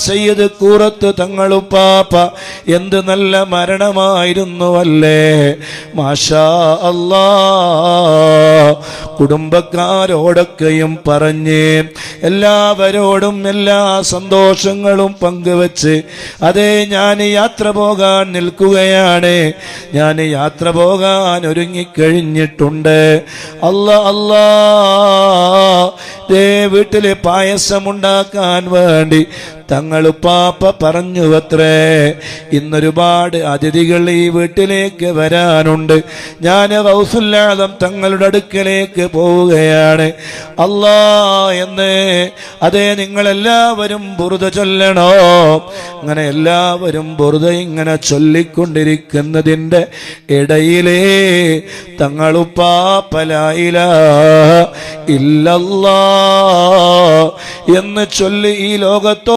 സയ്യിദ് കൂറത്ത് തങ്ങളുപ്പാപ്പ എന്ത് നല്ല മരണമായിരുന്നുവല്ലേ. മാഷാ അല്ലാഹ്. കുടുംബക്കാരോടൊക്കെയും പറഞ്ഞ് എല്ലാവരോടും എല്ലാ സന്തോഷങ്ങളും പങ്കുവെച്ച് അതേ ഞാൻ യാത്ര പോകാൻ നിൽക്കുകയാണ്, ഞാൻ യാത്ര പോകാൻ ഒരുങ്ങിക്കഴിഞ്ഞിട്ടുണ്ട്. അല്ലാ വീട്ടില് പായസമുണ്ടാക്കാൻ വേണ്ടി തങ്ങളുപ്പാപ്പ പറഞ്ഞുവത്രേ, ഇന്നൊരുപാട് അതിഥികൾ ഈ വീട്ടിലേക്ക് വരാനുണ്ട്, ഞാൻ ഗൗസുൽ ആദം തങ്ങളുടെ അടുക്കലേക്ക് പോവുകയാണ് അല്ലാ എന്ന്. അതേ നിങ്ങളെല്ലാവരും ബുറുദ ചൊല്ലണോ? അങ്ങനെ എല്ലാവരും ബുറുദ ഇങ്ങനെ ചൊല്ലിക്കൊണ്ടിരിക്കുന്നതിൻ്റെ ഇടയിലേ തങ്ങളുപ്പാപ്പ ലാ ഇലാഹ ഇല്ലല്ലാഹ് എന്ന് ചൊല്ലി ഈ ലോകത്തോ